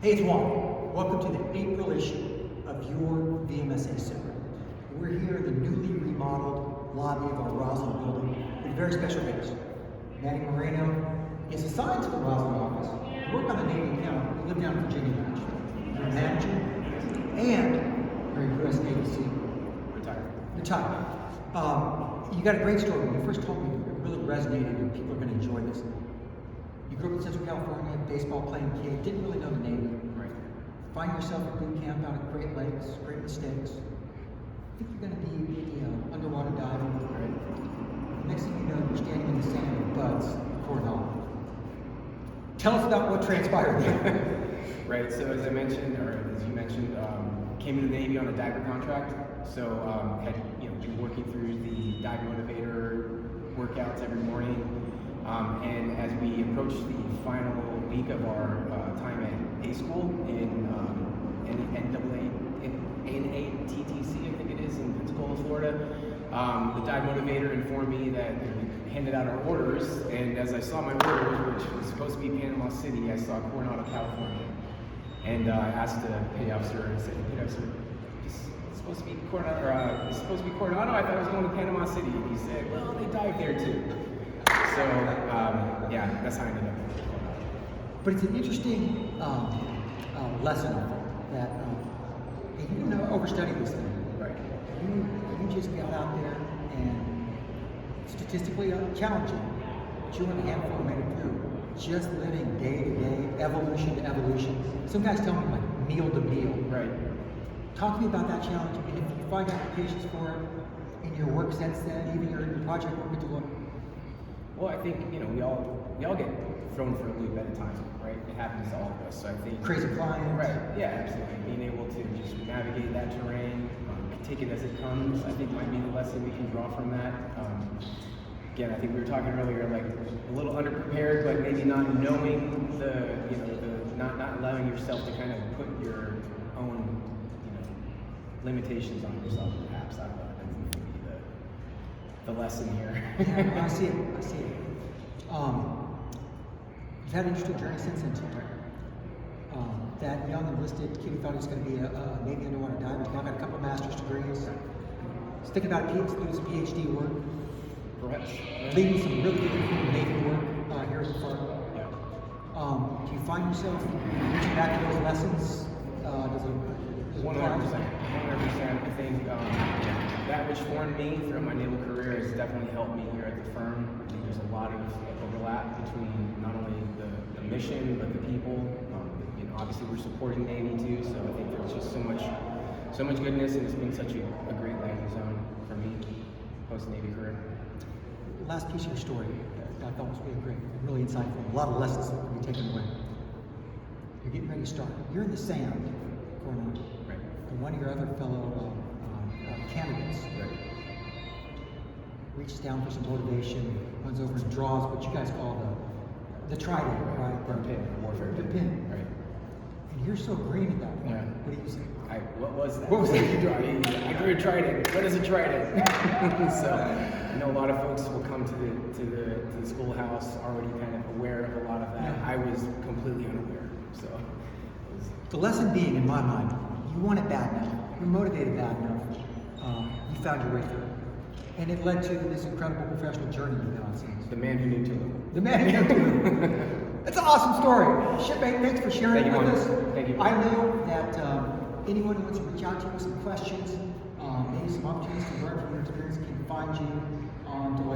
Hey, it's Juan. Welcome to the April issue of your VMSA Center. We're here in the newly remodeled lobby of our Roslyn building with a very special guest. Manny Moreno is assigned to the Roslyn office to work on the Navy account. We live down in Virginia Beach. You're a manager and you're a U.S. Navy SEAL. Retired. You got a great story. When you first told me, it really resonated and people are going to enjoy this. You grew up in Central California, baseball playing kid, didn't really know the Navy. Right. Find yourself at boot camp out at Great Lakes, great mistakes. Think you're going to be maybe underwater diving. Right. Next thing you know, you're standing in the sand with buds for an hour. Tell us about what transpired there. Right. So as I mentioned, or as you mentioned, came into the Navy on a diver contract. So had been working through the dive motivator workouts every morning. And as we approached the final week of our time at A school in NATTC, I think it is, in Pensacola, Florida, the dive motivator informed me that they handed out our orders, and as I saw my orders, which was supposed to be Panama City, I saw Coronado, California. And I asked the petty officer, I said, "Petty officer, it's supposed to be Coronado, I thought I was going to Panama City." And he said, "Well, they dive there too." So, yeah, that's how I ended up. But it's an interesting lesson that you didn't overstudy this thing. Right. You just got out there and statistically challenging, but you and a handful made it through. Just living day to day, evolution to evolution. Some guys tell me like meal to meal. Right. Talk to me about that challenge, and if you find applications for it in your work since then, even your project work at Deloitte. Well, I think we all get thrown for a loop at a time, right? It happens to all of us. So I think Crazy clients. Right. Yeah, absolutely. Being able to just navigate that terrain, take it as it comes, I think might be the lesson we can draw from that. Again, I think we were talking earlier, like a little underprepared, but maybe not knowing not allowing yourself to kind of put your own limitations on yourself. Perhaps I don't know. I think would be the lesson here. Yeah, I see it. You've had an interesting journey since then, too. That young enlisted kid who thought he was going to be a Navy underwater diver, he's now got a couple of master's degrees. He's thinking about doing some PhD work. Perhaps. Leading some really good Navy work here at the farm. Yeah. Do you find yourself reaching back to those lessons? Does it 100%. I think that which formed me throughout my naval career has definitely helped me here at the firm. I think there's a lot of overlap between not only the mission but the people. Obviously we're supporting Navy too, so I think there's just so much goodness, and it's been such a great landing zone for me post Navy career. Last piece of your story that I thought was really great, really insightful. A lot of lessons that can be taken away. You're getting ready to start. You're in the sand, Coronado. Right. And one of your other fellow candidates reaches down for some motivation, runs over and draws what you guys call the trident, right? The pin, warfare the pin. Right. And you're so green at that point. Yeah. What do you say? What was that? What was that? I drew a trident. What is a trident? So I know a lot of folks will come to the schoolhouse already kind of aware of a lot of that. Yeah. I was completely unaware. So The lesson being, in my mind, you want it bad enough. You're motivated bad enough. You found your way through it. And it led to this incredible professional journey you've been on since. the man who knew too little. The man who knew too. That's an awesome story. Shipmate, thanks for sharing Thank it you, with Juan. us. Thank you. I know that anyone who wants to reach out to you with some questions, maybe some opportunities to learn from your experience, can find you on Deloitte.